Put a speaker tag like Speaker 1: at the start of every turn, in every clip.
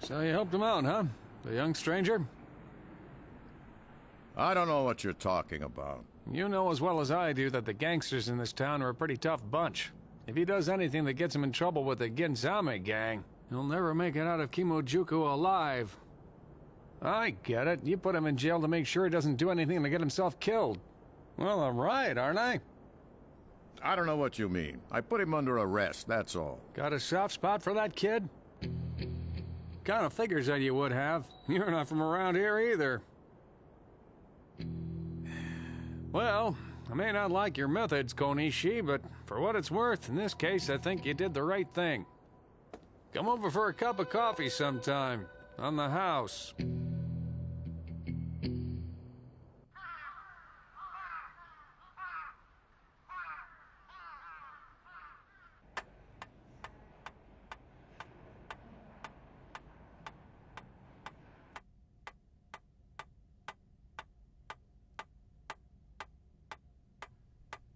Speaker 1: So you helped him out, huh? The young stranger?
Speaker 2: I don't know what you're talking about.
Speaker 1: You know as well as I do that the gangsters in this town are a pretty tough bunch. If he does anything that gets him in trouble with the Genzame gang, he'll never make it out of Kimojuku alive. I get it. You put him in jail to make sure he doesn't do anything to get himself killed. Well, I'm right, aren't I?
Speaker 2: I don't know what you mean. I put him under arrest, that's all.
Speaker 1: Got a soft spot for that kid? Kinda figures that you would have. You're not from around here either. Well, I may not like your methods, Konishi, but for what it's worth, in this case, I think you did the right thing. Come over for a cup of coffee sometime, on the house.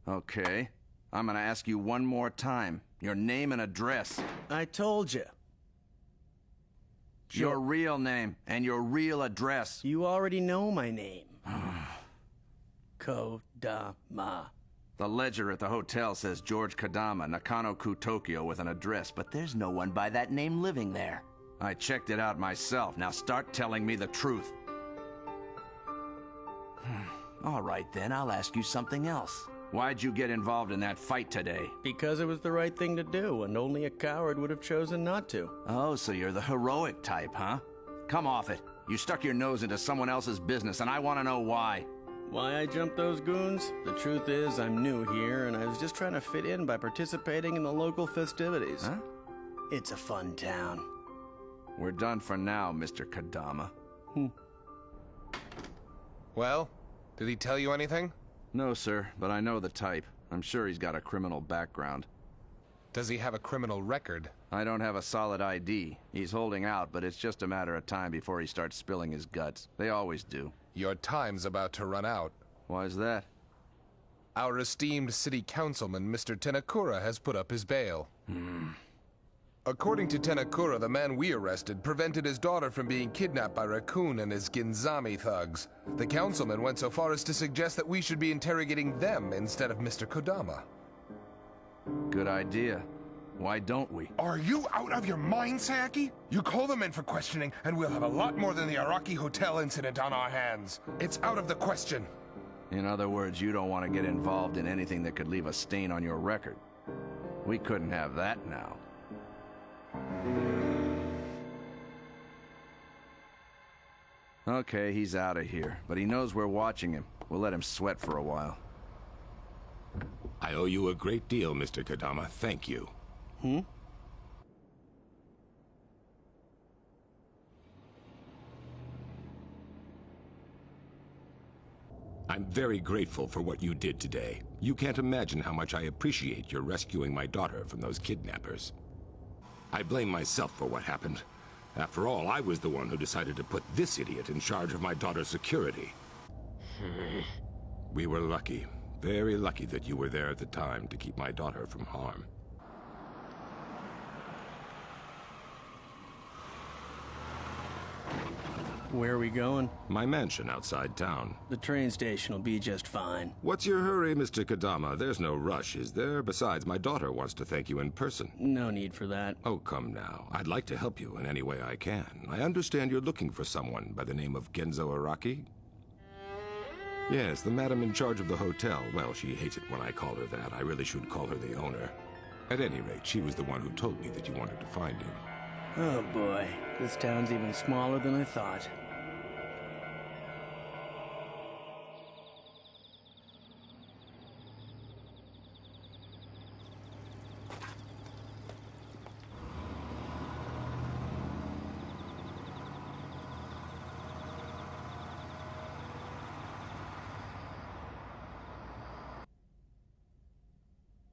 Speaker 3: Okay. I'm gonna ask you one more time. Your name and address.
Speaker 4: I told you.
Speaker 3: Your real name and your real address.
Speaker 4: You already know my name. Kodama.
Speaker 3: The ledger at the hotel says George Kodama, Nakano-ku, Tokyo, with an address, but there's no one by that name living there. I checked it out myself. Now start telling me the truth. All right then, I'll ask you something else. Why'd you get involved in that fight today?
Speaker 4: Because it was the right thing to do, and only a coward would have chosen not to.
Speaker 3: Oh, so you're the heroic type, huh? Come off it. You stuck your nose into someone else's business, and I want to know why.
Speaker 4: Why I jumped those goons? The truth is, I'm new here, and I was just trying to fit in by participating in the local festivities.
Speaker 3: Huh?
Speaker 4: It's a fun town.
Speaker 3: We're done for now, Mr. Kodama.
Speaker 5: Well, did he tell you anything?
Speaker 3: No, sir, but I know the type. I'm sure he's got a criminal background.
Speaker 5: Does he have a criminal record?
Speaker 3: I don't have a solid ID. He's holding out, but it's just a matter of time before he starts spilling his guts. They always do.
Speaker 5: Your time's about to run out.
Speaker 3: Why's that?
Speaker 5: Our esteemed city councilman, Mr. Tenakura, has put up his bail. According to Tenakura, the man we arrested prevented his daughter from being kidnapped by Raccoon and his Genzame thugs. The councilman went so far as to suggest that we should be interrogating them instead of Mr. Kodama.
Speaker 3: Good idea. Why don't we?
Speaker 6: Are you out of your mind, Sayaki? You call them in for questioning, and we'll have a lot more than the Araki Hotel incident on our hands. It's out of the question.
Speaker 3: In other words, you don't want to get involved in anything that could leave a stain on your record. We couldn't have that now. Okay, he's out of here, but he knows we're watching him. We'll let him sweat for a while.
Speaker 7: I owe you a great deal, Mr. Kodama. Thank you. I'm very grateful for what you did today. You can't imagine how much I appreciate your rescuing my daughter from those kidnappers. I blame myself for what happened. After all, I was the one who decided to put this idiot in charge of my daughter's security. We were lucky, very lucky that you were there at the time to keep my daughter from harm.
Speaker 4: Where are we going?
Speaker 7: My mansion outside town.
Speaker 4: The train station will be just fine.
Speaker 7: What's your hurry, Mr. Kodama? There's no rush, is there? Besides, my daughter wants to thank you in person.
Speaker 4: No need for that.
Speaker 7: Oh, come now. I'd like to help you in any way I can. I understand you're looking for someone by the name of Genzo Araki? Yes, the madam in charge of the hotel. Well, she hates it when I call her that. I really should call her the owner. At any rate, she was the one who told me that you wanted to find him.
Speaker 4: Oh boy, this town's even smaller than I thought.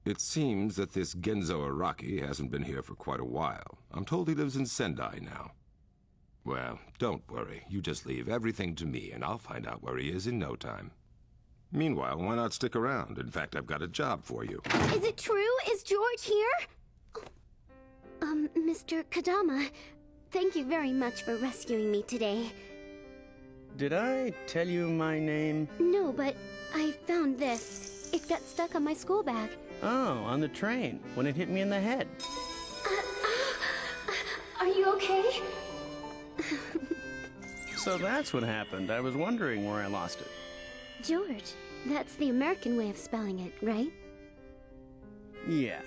Speaker 7: It seems that this Genzo Araki hasn't been here for quite a while. I'm told he lives in Sendai now. Well, don't worry. You just leave everything to me, and I'll find out where he is in no time. Meanwhile, why not stick around? In fact, I've got a job for you.
Speaker 8: Is it true? Is George here? Mr. Kodama, thank you very much for rescuing me today.
Speaker 4: Did I tell you my name?
Speaker 8: No, but I found this. It got stuck on my school bag.
Speaker 4: Oh, on the train, when it hit me in the head.
Speaker 8: Are you okay?
Speaker 4: So that's what happened. I was wondering where I lost it.
Speaker 8: George, that's the American way of spelling it, right?
Speaker 4: Yeah.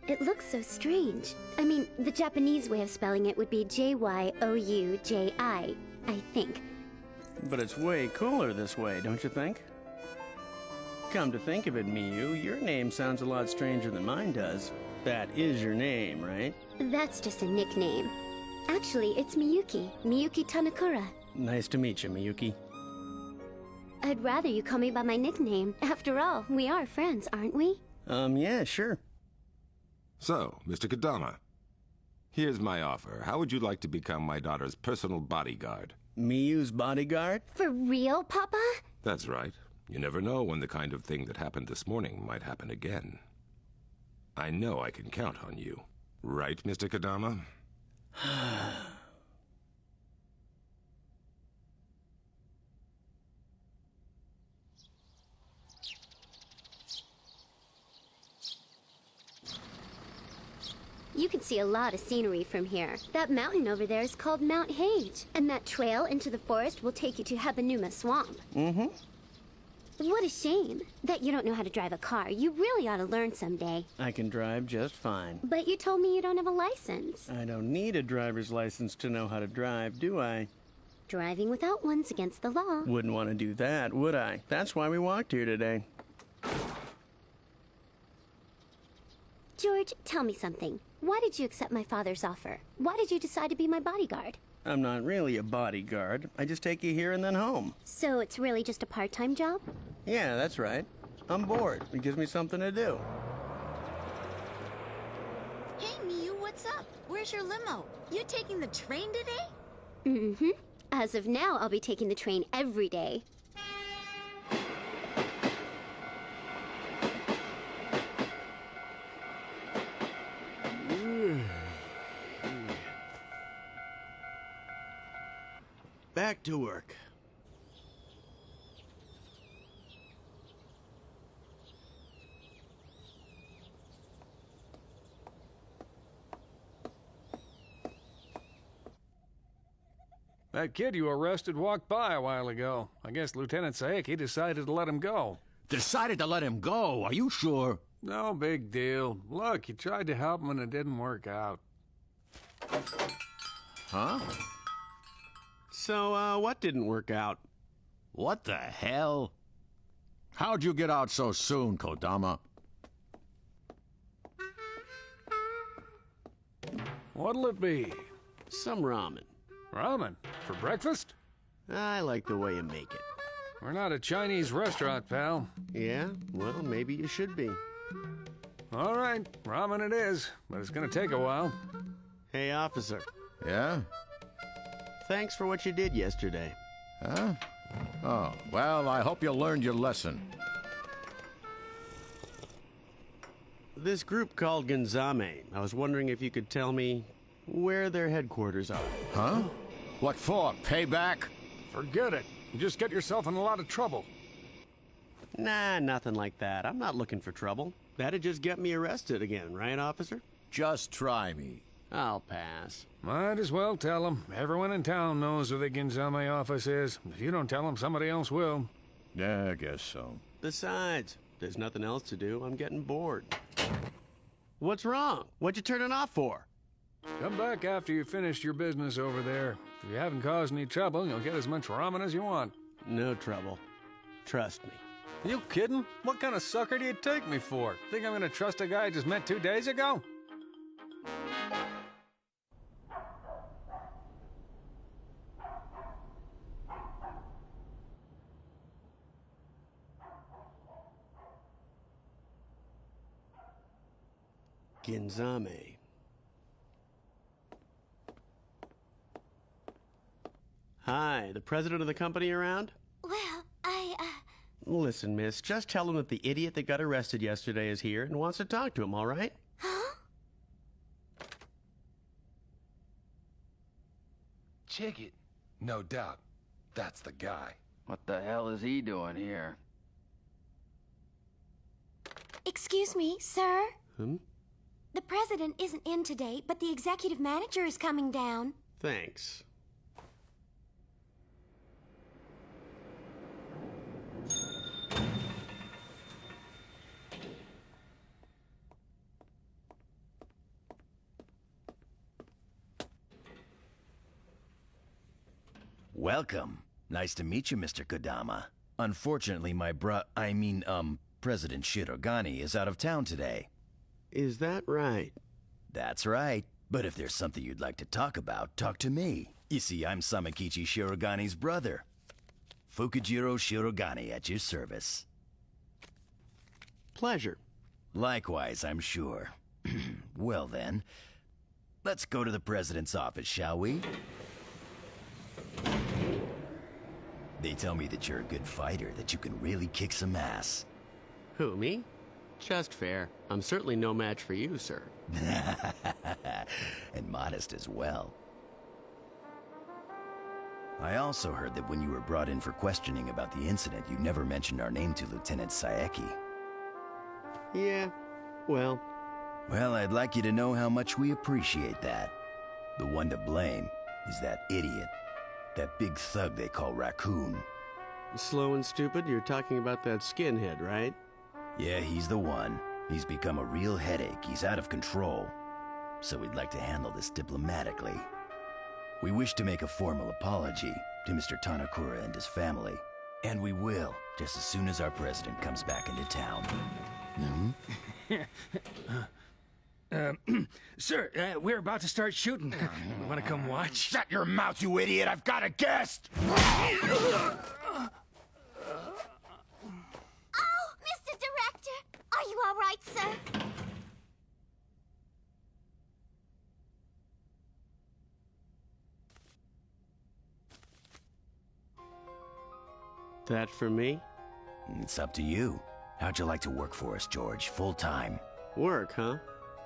Speaker 8: It looks so strange. I mean, the Japanese way of spelling it would be Jyouji, I think.
Speaker 4: But it's way cooler this way, don't you think? Come to think of it, Miyu, your name sounds a lot stranger than mine does. That is your name, right?
Speaker 8: That's just a nickname. Actually, it's Miyuki Tanakura.
Speaker 4: Nice to meet you, Miyuki.
Speaker 8: I'd rather you call me by my nickname. After all, we are friends, aren't we?
Speaker 4: Yeah, sure.
Speaker 7: So, Mr. Kodama, here's my offer. How would you like to become my daughter's personal bodyguard?
Speaker 4: Miyu's bodyguard?
Speaker 8: For real, Papa?
Speaker 7: That's right. You never know when the kind of thing that happened this morning might happen again. I know I can count on you. Right, Mr. Kodama?
Speaker 8: You can see a lot of scenery from here. That mountain over there is called Mount Hage, and that trail into the forest will take you to Habanuma Swamp.
Speaker 4: Mm-hmm.
Speaker 8: What a shame that you don't know how to drive a car. You really ought to learn someday.
Speaker 4: I can drive just fine.
Speaker 8: But you told me you don't have a license.
Speaker 4: I don't need a driver's license to know how to drive, do I?
Speaker 8: Driving without one's against the law.
Speaker 4: Wouldn't want to do that, would I? That's why we walked here today.
Speaker 8: George, tell me something. Why did you accept my father's offer? Why did you decide to be my bodyguard?
Speaker 4: I'm not really a bodyguard. I just take you here and then home.
Speaker 8: So it's really just a part-time job?
Speaker 4: Yeah, that's right. I'm bored. It gives me something to do.
Speaker 9: Hey, Miyu, what's up? Where's your limo? You taking the train today?
Speaker 8: Mm-hmm. As of now, I'll be taking the train every day.
Speaker 4: Back to work.
Speaker 1: That kid you arrested walked by a while ago. I guess Lieutenant Sayeki decided to let him go.
Speaker 2: Decided to let him go, are you sure?
Speaker 1: No big deal. Look, you tried to help him and it didn't work out.
Speaker 2: Huh?
Speaker 4: So, what didn't work out?
Speaker 2: What the hell? How'd you get out so soon, Kodama?
Speaker 1: What'll it be?
Speaker 4: Some ramen.
Speaker 1: Ramen? For breakfast?
Speaker 4: I like the way you make it.
Speaker 1: We're not a Chinese restaurant, pal.
Speaker 4: Yeah? Well, maybe you should be.
Speaker 1: All right, ramen it is, but it's gonna take a while.
Speaker 4: Hey, officer.
Speaker 2: Yeah?
Speaker 4: Thanks for what you did yesterday.
Speaker 2: Huh? Oh, well, I hope you learned your lesson.
Speaker 4: This group called Genzame, I was wondering if you could tell me where their headquarters are.
Speaker 2: Huh? What for? Payback?
Speaker 1: Forget it. You just get yourself in a lot of trouble.
Speaker 4: Nah, nothing like that. I'm not looking for trouble. That'd just get me arrested again, right, officer?
Speaker 2: Just try me.
Speaker 4: I'll pass.
Speaker 1: Might as well tell them. Everyone in town knows where the Genzame office is. If you don't tell them, somebody else will.
Speaker 2: Yeah, I guess so.
Speaker 4: Besides, there's nothing else to do. I'm getting bored. What's wrong? What'd you turn it off for?
Speaker 1: Come back after you've finished your business over there. If you haven't caused any trouble, you'll get as much ramen as you want.
Speaker 4: No trouble. Trust me.
Speaker 1: You kidding? What kind of sucker do you take me for? Think I'm gonna trust a guy I just met 2 days ago?
Speaker 4: Genzame. Hi, the president of the company around?
Speaker 9: Well,
Speaker 4: Listen, miss, just tell him that the idiot that got arrested yesterday is here and wants to talk to him, all right?
Speaker 9: Huh?
Speaker 5: check it. No doubt. That's the guy.
Speaker 10: What the hell is he doing here?
Speaker 8: Excuse me, sir?
Speaker 4: Hmm?
Speaker 8: The president isn't in today, but the executive manager is coming down.
Speaker 4: Thanks.
Speaker 11: Welcome. Nice to meet you, Mr. Kodama. Unfortunately, President Shirogane is out of town today.
Speaker 4: Is that right?
Speaker 11: That's right. But if there's something you'd like to talk about, talk to me. You see, I'm Samakichi Shirogane's brother. Fukujiro Shirogane at your service.
Speaker 4: Pleasure.
Speaker 11: Likewise, I'm sure. Well then, let's go to the president's office, shall we? They tell me that you're a good fighter, that you can really kick some ass.
Speaker 4: Who, me? Just fair. I'm certainly no match for you, sir.
Speaker 11: And modest as well. I also heard that when you were brought in for questioning about the incident, you never mentioned our name to Lieutenant Saeki.
Speaker 4: Yeah, well...
Speaker 11: Well, I'd like you to know how much we appreciate that. The one to blame is that idiot. That big thug they call Raccoon.
Speaker 4: Slow and stupid, you're talking about that skinhead, right?
Speaker 11: Yeah, he's the one. He's become a real headache. He's out of control. So we'd like to handle this diplomatically. We wish to make a formal apology to Mr. Tanakura and his family. And we will, just as soon as our president comes back into town.
Speaker 1: Sir, we're about to start shooting. Want to come watch?
Speaker 6: Shut your mouth, you idiot! I've got a guest!
Speaker 8: Oh, Mr. Director! Are you all right, sir?
Speaker 4: That for me?
Speaker 11: It's up to you. How'd you like to work for us, George? Full time?
Speaker 4: Work, huh?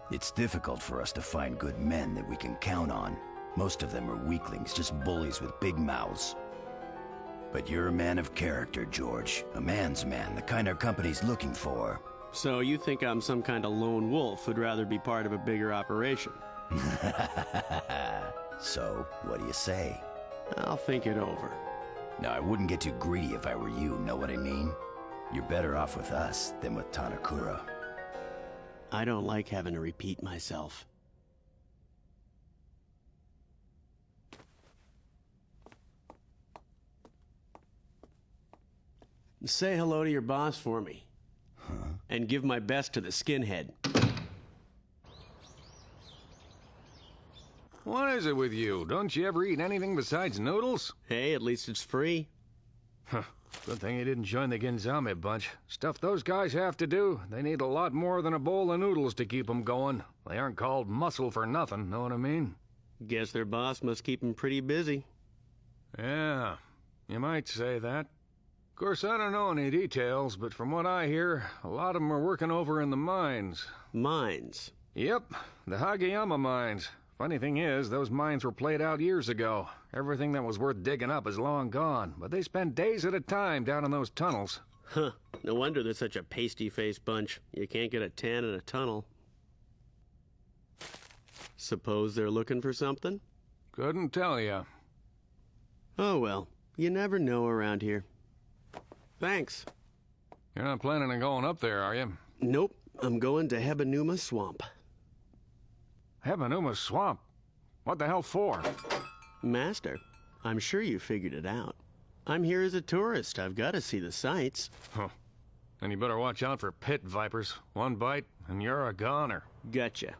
Speaker 11: It's difficult for us to find good men that we can count on. Most of them are weaklings, just bullies with big mouths. But you're a man of character, George. A man's man, the kind our company's looking for.
Speaker 4: So you think I'm some kind of lone wolf who'd rather be part of a bigger operation?
Speaker 11: So, what do you say?
Speaker 4: I'll think it over.
Speaker 11: Now, I wouldn't get too greedy if I were you, know what I mean? You're better off with us than with Tanakura.
Speaker 4: I don't like having to repeat myself. Say hello to your boss for me.
Speaker 11: Huh?
Speaker 4: And give my best to the skinhead.
Speaker 1: What is it with you? Don't you ever eat anything besides noodles?
Speaker 4: Hey, at least it's free.
Speaker 1: Huh. Good thing he didn't join the Genzame bunch. Stuff those guys have to do, they need a lot more than a bowl of noodles to keep them going. They aren't called muscle for nothing, know what I mean?
Speaker 4: Guess their boss must keep them pretty busy.
Speaker 1: Yeah, you might say that. Of course, I don't know any details, but from what I hear, a lot of them are working over in the mines.
Speaker 4: Mines?
Speaker 1: Yep, the Hagiyama mines. Funny thing is, those mines were played out years ago. Everything that was worth digging up is long gone, but they spend days at a time down in those tunnels.
Speaker 4: Huh. No wonder they're such a pasty-faced bunch. You can't get a tan in a tunnel. Suppose they're looking for something?
Speaker 1: Couldn't tell ya.
Speaker 4: Oh well, you never know around here. Thanks.
Speaker 1: You're not planning on going up there, are you?
Speaker 4: Nope, I'm going to Hebanuma Swamp.
Speaker 1: Hebanuma Swamp? What the hell for?
Speaker 4: Master, I'm sure you figured it out. I'm here as a tourist. I've got to see the sights.
Speaker 1: Huh. Then you better watch out for pit vipers. One bite, and you're a goner.
Speaker 4: Gotcha.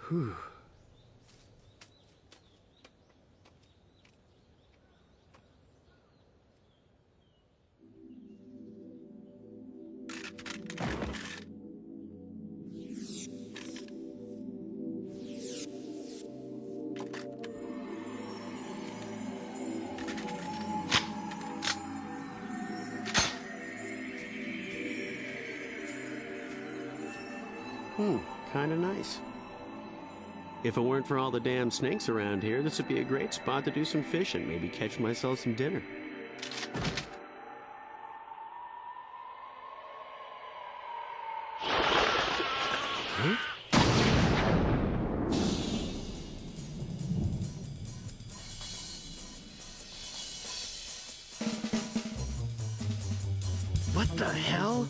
Speaker 4: Whew. Kinda nice. If it weren't for all the damn snakes around here, this would be a great spot to do some fishing, maybe catch myself some dinner. Huh? What the hell?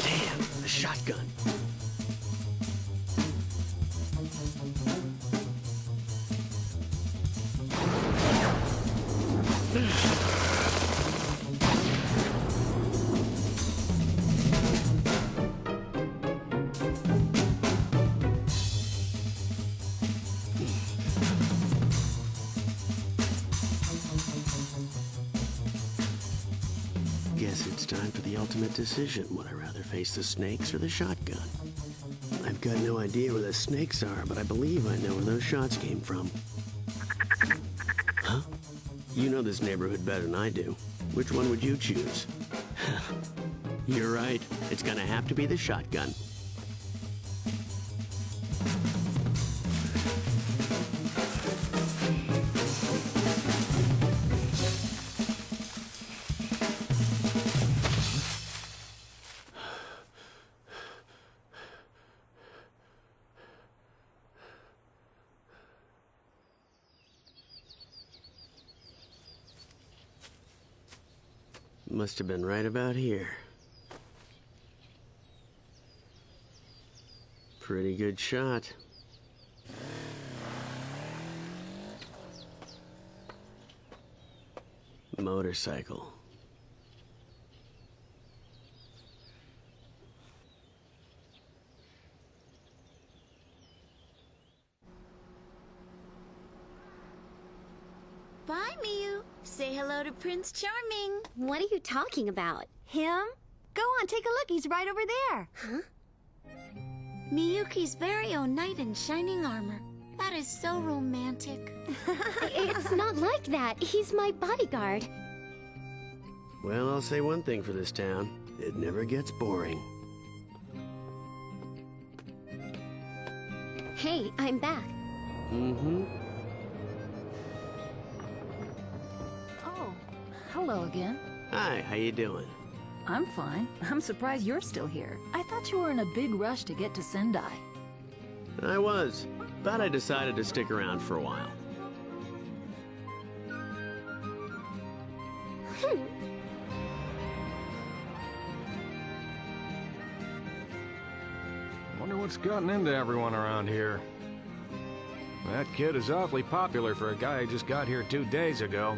Speaker 4: Damn, a shotgun. Guess it's time for the ultimate decision. Would I rather face the snakes or the shotgun? I've got no idea where the snakes are, but I believe I know where those shots came from. Huh? You know this neighborhood better than I do. Which one would you choose? You're right. It's gonna have to be the shotgun. Must have been right about here. Pretty good shot. Motorcycle.
Speaker 9: Bye, Miyu. Say hello to Prince Charming.
Speaker 8: What are you talking about?
Speaker 9: Him? Go on, take a look. He's right over there.
Speaker 8: Huh?
Speaker 9: Miyuki's very own knight in shining armor. That is so romantic.
Speaker 8: It's not like that. He's my bodyguard.
Speaker 4: Well, I'll say one thing for this town. It never gets boring.
Speaker 8: Hey, I'm back.
Speaker 4: Mm-hmm.
Speaker 12: Oh, hello again.
Speaker 4: Hi, how you doing?
Speaker 12: I'm fine. I'm surprised you're still here. I thought you were in a big rush to get to Sendai.
Speaker 4: I was, but I decided to stick around for a while.
Speaker 1: Wonder what's gotten into everyone around here. That kid is awfully popular for a guy who just got here 2 days ago.